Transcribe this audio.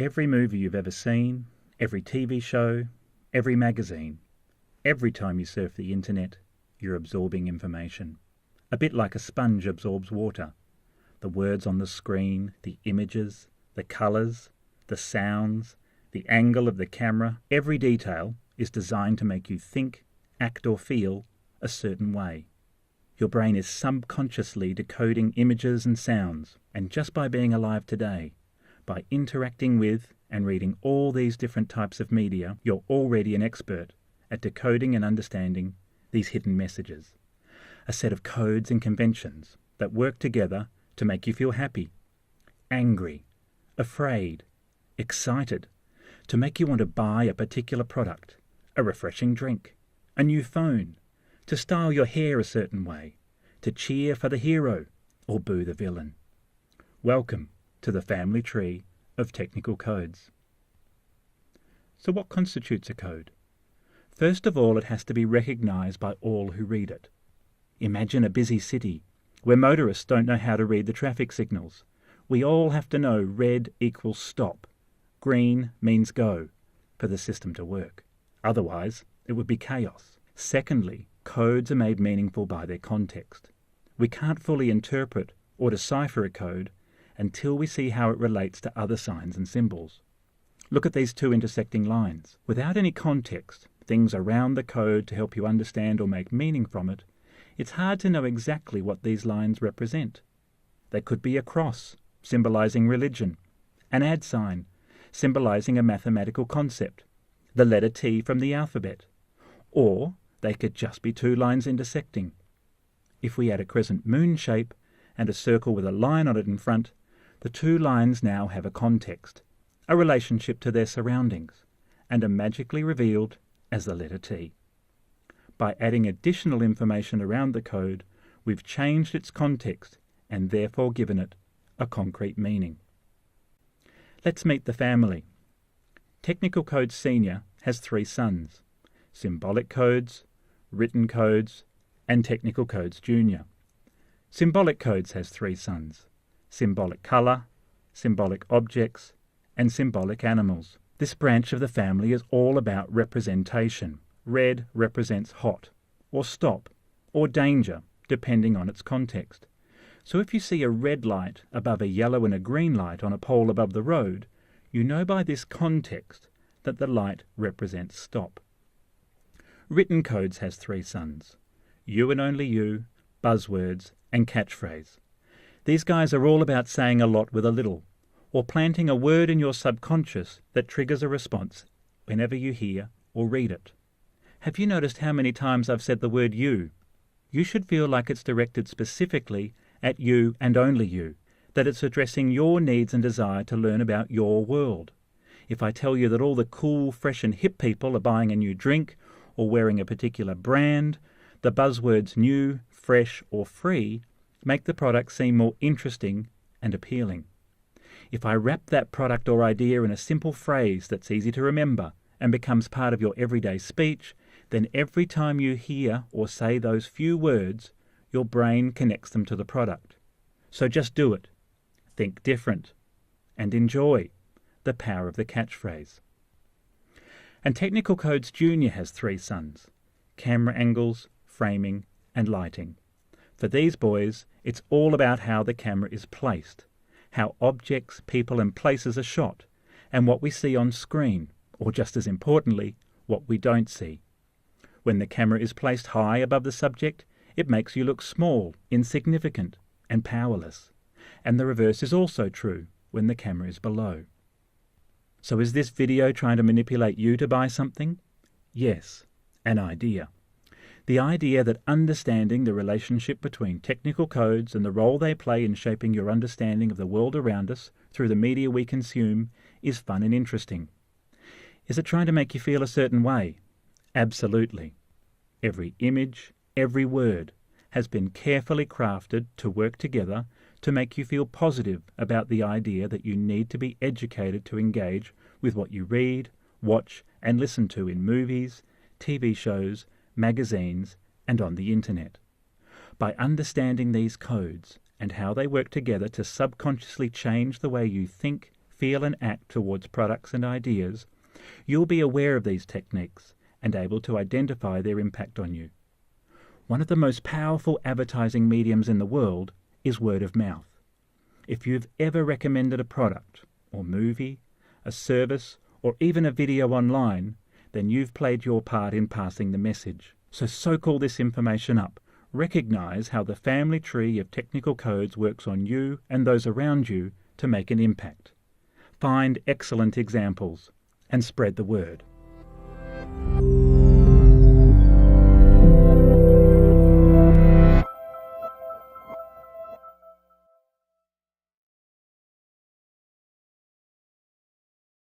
Every movie you've ever seen, every TV show, every magazine, every time you surf the internet, you're absorbing information. A bit like a sponge absorbs water. The words on the screen, the images, the colours, the sounds, the angle of the camera, every detail is designed to make you think, act or feel a certain way. Your brain is subconsciously decoding images and sounds, and just by being alive today, by interacting with and reading all these different types of media, you're already an expert at decoding and understanding these hidden messages. A set of codes and conventions that work together to make you feel happy, angry, afraid, excited, to make you want to buy a particular product, a refreshing drink, a new phone, to style your hair a certain way, to cheer for the hero or boo the villain. Welcome to the family tree of technical codes. So what constitutes a code? First of all, it has to be recognized by all who read it. Imagine a busy city where motorists don't know how to read the traffic signals. We all have to know red equals stop, green means go, for the system to work. Otherwise, it would be chaos. Secondly, codes are made meaningful by their context. We can't fully interpret or decipher a code until we see how it relates to other signs and symbols. Look at these two intersecting lines. Without any context, things around the code to help you understand or make meaning from it, it's hard to know exactly what these lines represent. They could be a cross, symbolizing religion, an @ sign, symbolizing a mathematical concept, the letter T from the alphabet, or they could just be two lines intersecting. If we add a crescent moon shape and a circle with a line on it in front, the two lines now have a context, a relationship to their surroundings, and are magically revealed as the letter T. By adding additional information around the code, we've changed its context and therefore given it a concrete meaning. Let's meet the family. Technical Codes Senior has 3 sons: Symbolic Codes, Written Codes, and Technical Codes Junior. Symbolic Codes has 3 sons: Symbolic Colour, Symbolic Objects, and Symbolic Animals. This branch of the family is all about representation. Red represents hot, or stop, or danger, depending on its context. So if you see a red light above a yellow and a green light on a pole above the road, you know by this context that the light represents stop. Written Codes has 3 sons: You and Only You, Buzzwords, and Catchphrase. These guys are all about saying a lot with a little, or planting a word in your subconscious that triggers a response whenever you hear or read it. Have you noticed how many times I've said the word you? You should feel like it's directed specifically at you and only you, that it's addressing your needs and desire to learn about your world. If I tell you that all the cool, fresh and hip people are buying a new drink or wearing a particular brand, the buzzwords new, fresh or free make the product seem more interesting and appealing. If I wrap that product or idea in a simple phrase that's easy to remember and becomes part of your everyday speech, then every time you hear or say those few words, your brain connects them to the product. So just do it. Think different. And enjoy the power of the catchphrase. And Technical Codes Junior has 3 sons: Camera Angles, Framing, and Lighting. For these boys, it's all about how the camera is placed, how objects, people and places are shot, and what we see on screen, or just as importantly, what we don't see. When the camera is placed high above the subject, it makes you look small, insignificant, and powerless. And the reverse is also true when the camera is below. So is this video trying to manipulate you to buy something? Yes, an idea. The idea that understanding the relationship between technical codes and the role they play in shaping your understanding of the world around us through the media we consume is fun and interesting. Is it trying to make you feel a certain way? Absolutely. Every image, every word has been carefully crafted to work together to make you feel positive about the idea that you need to be educated to engage with what you read, watch, and listen to in movies, TV shows, magazines, and on the internet. By understanding these codes and how they work together to subconsciously change the way you think, feel and act towards products and ideas, you'll be aware of these techniques and able to identify their impact on you. One of the most powerful advertising mediums in the world is word of mouth. If you've ever recommended a product or movie, a service, or even a video online, then you've played your part in passing the message. So soak all this information up. Recognize how the family tree of technical codes works on you and those around you to make an impact. Find excellent examples and spread the word.